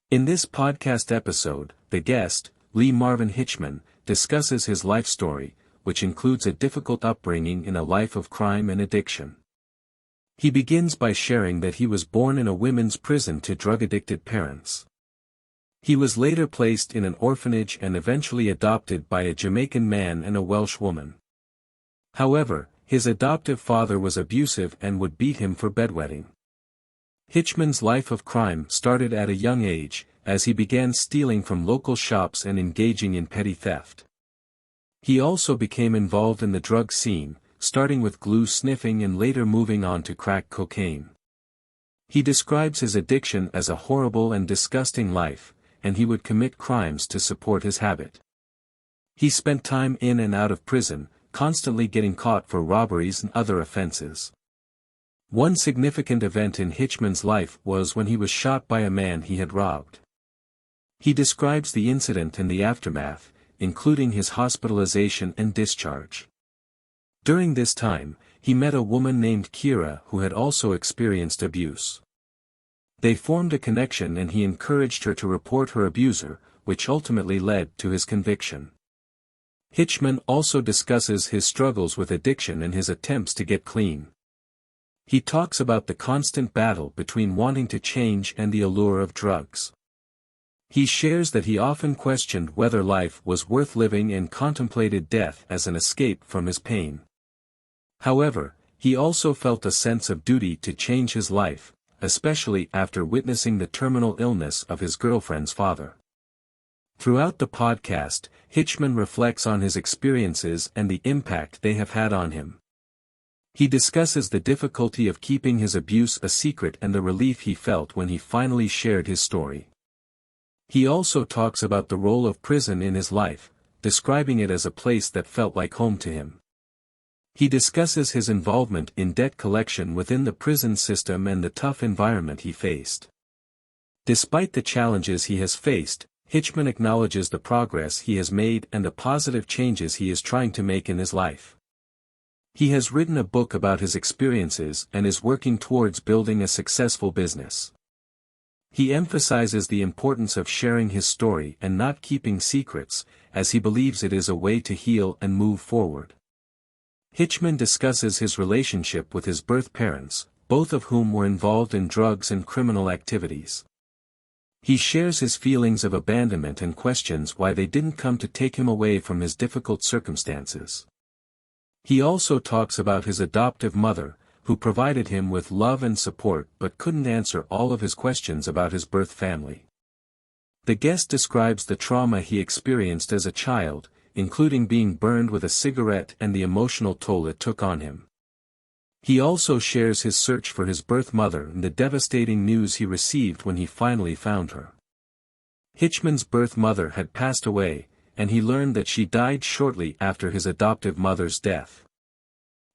In this podcast episode, the guest, Marvin Hitchman, discusses his life story, which includes a difficult upbringing in a life of crime and addiction. He begins by sharing that he was born in a women's prison to drug-addicted parents. He was later placed in an orphanage and eventually adopted by a Jamaican man and a Welsh woman. However, his adoptive father was abusive and would beat him for bedwetting. Hitchman's life of crime started at a young age, as he began stealing from local shops and engaging in petty theft. He also became involved in the drug scene, starting with glue sniffing and later moving on to crack cocaine. He describes his addiction as a horrible and disgusting life, and he would commit crimes to support his habit. He spent time in and out of prison, constantly getting caught for robberies and other offenses. One significant event in Hitchman's life was when he was shot by a man he had robbed. He describes the incident and the aftermath, including his hospitalization and discharge. During this time, he met a woman named Kira who had also experienced abuse. They formed a connection and he encouraged her to report her abuser, which ultimately led to his conviction. Hitchman also discusses his struggles with addiction and his attempts to get clean. He talks about the constant battle between wanting to change and the allure of drugs. He shares that he often questioned whether life was worth living and contemplated death as an escape from his pain. However, he also felt a sense of duty to change his life, especially after witnessing the terminal illness of his girlfriend's father. Throughout the podcast, Hitchman reflects on his experiences and the impact they have had on him. He discusses the difficulty of keeping his abuse a secret and the relief he felt when he finally shared his story. He also talks about the role of prison in his life, describing it as a place that felt like home to him. He discusses his involvement in debt collection within the prison system and the tough environment he faced. Despite the challenges he has faced, Hitchman acknowledges the progress he has made and the positive changes he is trying to make in his life. He has written a book about his experiences and is working towards building a successful business. He emphasizes the importance of sharing his story and not keeping secrets, as he believes it is a way to heal and move forward. Hitchman discusses his relationship with his birth parents, both of whom were involved in drugs and criminal activities. He shares his feelings of abandonment and questions why they didn't come to take him away from his difficult circumstances. He also talks about his adoptive mother, who provided him with love and support but couldn't answer all of his questions about his birth family. The guest describes the trauma he experienced as a child, including being burned with a cigarette and the emotional toll it took on him. He also shares his search for his birth mother and the devastating news he received when he finally found her. Hitchman's birth mother had passed away, and he learned that she died shortly after his adoptive mother's death.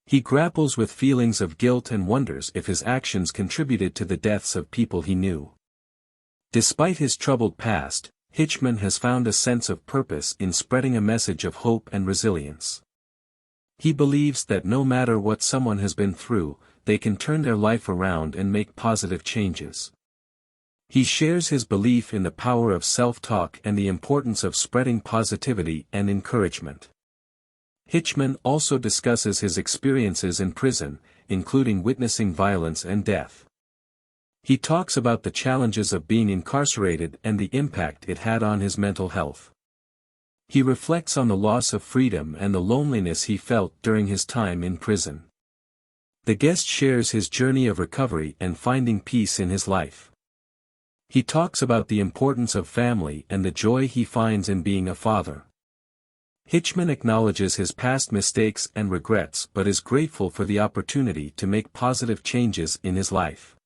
He grapples with feelings of guilt and wonders if his actions contributed to the deaths of people he knew. Despite his troubled past, Hitchman has found a sense of purpose in spreading a message of hope and resilience. He believes that no matter what someone has been through, they can turn their life around and make positive changes. He shares his belief in the power of self-talk and the importance of spreading positivity and encouragement. Hitchman also discusses his experiences in prison, including witnessing violence and death. He talks about the challenges of being incarcerated and the impact it had on his mental health. He reflects on the loss of freedom and the loneliness he felt during his time in prison. The guest shares his journey of recovery and finding peace in his life. He talks about the importance of family and the joy he finds in being a father. Hitchman acknowledges his past mistakes and regrets but is grateful for the opportunity to make positive changes in his life.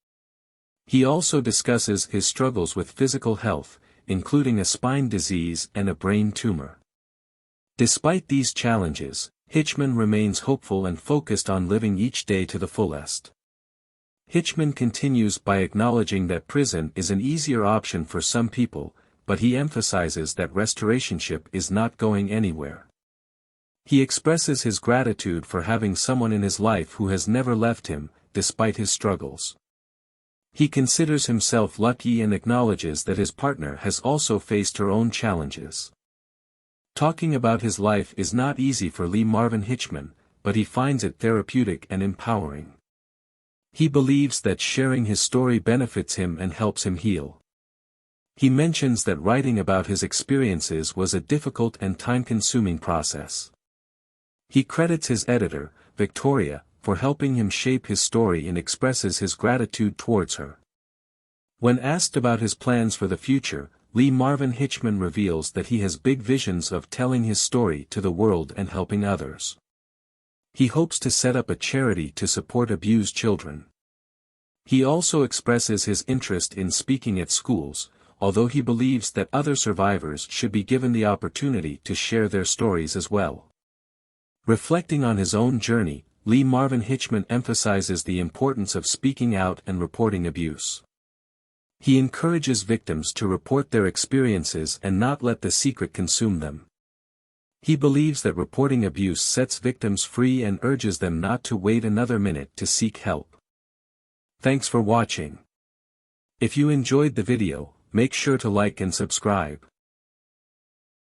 He also discusses his struggles with physical health, including a spine disease and a brain tumor. Despite these challenges, Hitchman remains hopeful and focused on living each day to the fullest. Hitchman continues by acknowledging that prison is an easier option for some people, but he emphasizes that restorationship is not going anywhere. He expresses his gratitude for having someone in his life who has never left him, despite his struggles. He considers himself lucky and acknowledges that his partner has also faced her own challenges. Talking about his life is not easy for Lee Marvin Hitchman, but he finds it therapeutic and empowering. He believes that sharing his story benefits him and helps him heal. He mentions that writing about his experiences was a difficult and time-consuming process. He credits his editor, Victoria, for helping him shape his story and expresses his gratitude towards her. When asked about his plans for the future, Lee Marvin Hitchman reveals that he has big visions of telling his story to the world and helping others. He hopes to set up a charity to support abused children. He also expresses his interest in speaking at schools, although he believes that other survivors should be given the opportunity to share their stories as well. Reflecting on his own journey, Lee Marvin Hitchman emphasizes the importance of speaking out and reporting abuse. He encourages victims to report their experiences and not let the secret consume them. He believes that reporting abuse sets victims free and urges them not to wait another minute to seek help. Thanks for watching. If you enjoyed the video, make sure to like and subscribe.